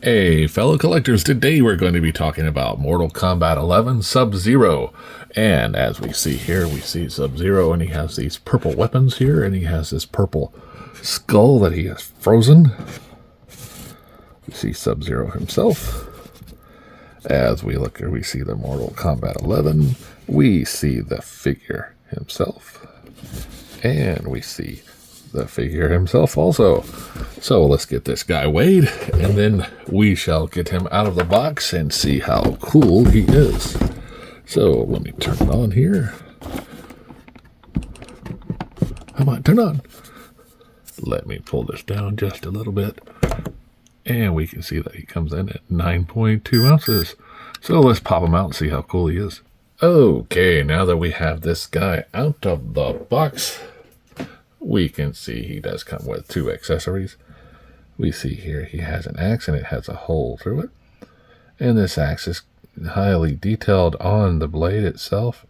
Hey, fellow collectors, today we're going to be talking about Mortal Kombat 11 Sub-Zero. And as we see here, we see Sub-Zero, and he has these purple weapons here, and he has this purple skull that he has frozen. We see Sub-Zero himself. As we look here, we see the Mortal Kombat 11. We see the figure himself. And we see the figure himself also. So let's get this guy weighed, and then we shall get him out of the box and see how cool he is. So let me turn it on here. Come on, turn on. Let me pull this down just a little bit. And we can see that he comes in at 9.2 ounces. So let's pop him out and see how cool he is. Okay, now that we have this guy out of the box, we can see he does come with two accessories. We see here he has an axe and it has a hole through it. And this axe is highly detailed on the blade itself.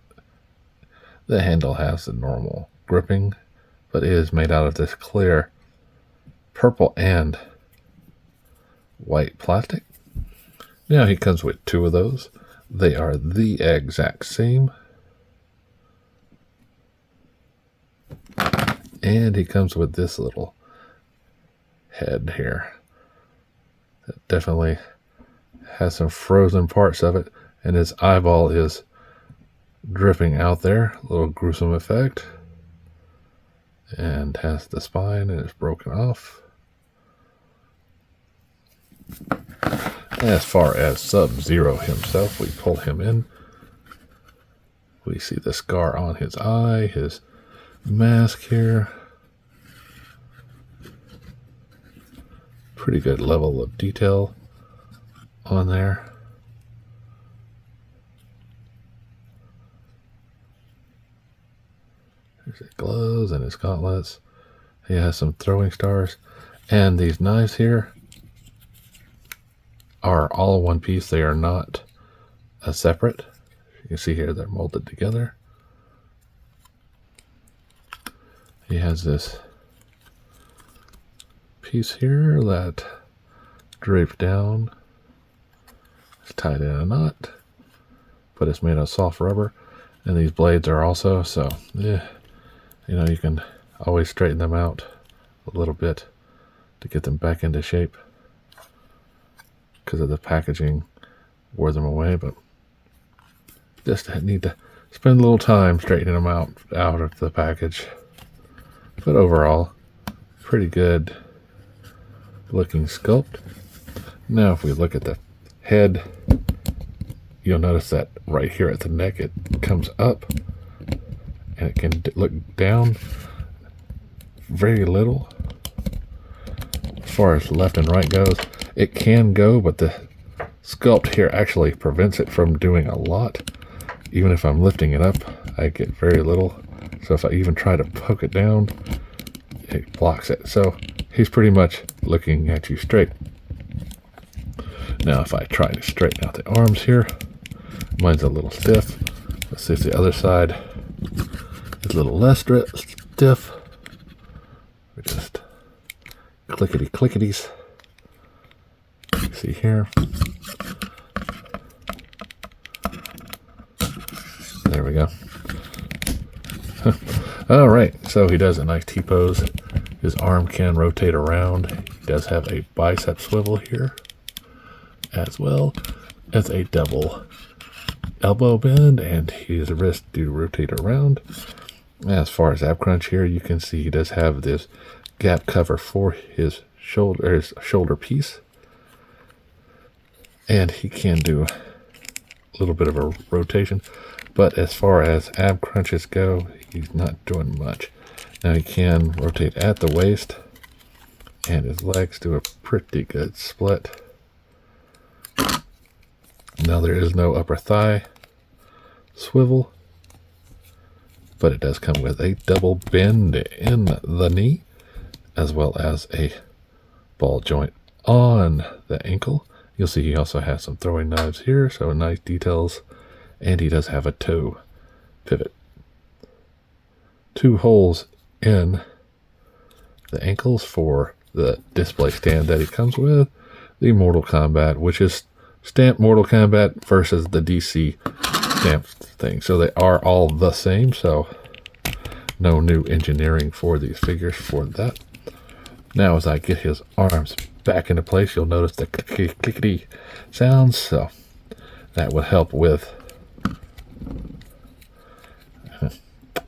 The handle has the normal gripping, but it is made out of this clear purple and white plastic. Now he comes with two of those. They are the exact same. And he comes with this little head here that definitely has some frozen parts of it, and his eyeball is dripping out there. A little gruesome effect. And has the spine, and it's broken off. As far as Sub-Zero himself, we pull him in. We see the scar on his eye, his mask here. Pretty good level of detail on there. There's his gloves and his gauntlets. He has some throwing stars. And these knives here are all one piece. They are not separate. You can see here they're molded together. He has this piece here that drapes down. It's tied in a knot, but it's made of soft rubber. And these blades are also, so you know, you can always straighten them out a little bit to get them back into shape, because of the packaging wore them away. But just need to spend a little time straightening them out of the package. But overall, pretty good looking sculpt. Now if we look at the head, you'll notice that right here at the neck it comes up, and it can look down very little. As far as left and right goes, it can go, but the sculpt here actually prevents it from doing a lot. Even if I'm lifting it up, I get very little. So if I even try to poke it down, it blocks it. So he's pretty much looking at you straight. Now if I try to straighten out the arms here, mine's a little stiff. Let's see if the other side is a little less stiff. We just clickety-clickities. See here. There we go. All right, so he does a nice T-pose. His arm can rotate around. He does have a bicep swivel here, as well as a double elbow bend, and his wrists do rotate around. As far as ab crunch here, you can see he does have this gap cover for his shoulder piece, and he can do a little bit of a rotation. But as far as ab crunches go, he's not doing much. Now he can rotate at the waist, and his legs do a pretty good split. Now there is no upper thigh swivel, but it does come with a double bend in the knee, as well as a ball joint on the ankle. You'll see he also has some throwing knives here, so nice details. And he does have a toe pivot. Two holes in the ankles for the display stand that he comes with. the Mortal Kombat, which is stamped Mortal Kombat versus the DC stamped thing. So they are all the same, so no new engineering for these figures for that. Now as I get his arms back into place, you'll notice the clickety sounds, so that would help with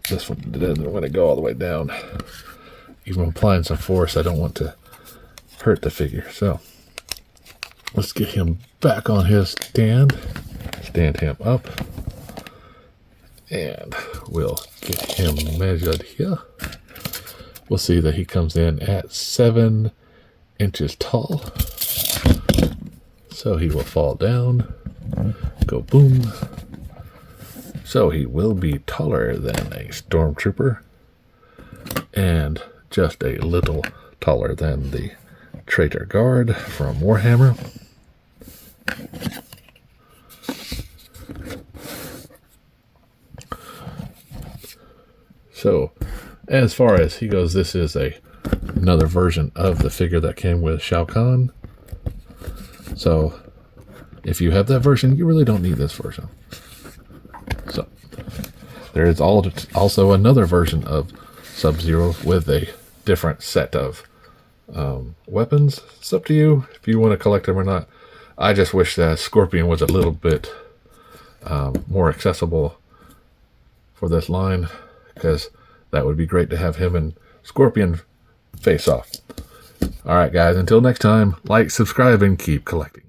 this one. Doesn't want to go all the way down. Even applying some force, I don't want to hurt the figure. So let's get him back on his stand. Stand him up. And we'll get him measured here. We'll see that he comes in at 7 inches tall. So he will fall down. Go boom. So he will be taller than a stormtrooper. And just a little taller than the traitor guard from Warhammer. So, as far as he goes, this is another version of the figure that came with Shao Kahn. So, if you have that version, you really don't need this version. So, there is also another version of Sub-Zero with a different set of weapons. It's up to you if you want to collect them or not. I just wish that Scorpion was a little bit more accessible for this line, because that would be great to have him and Scorpion face off. Alright guys, until next time, like, subscribe, and keep collecting.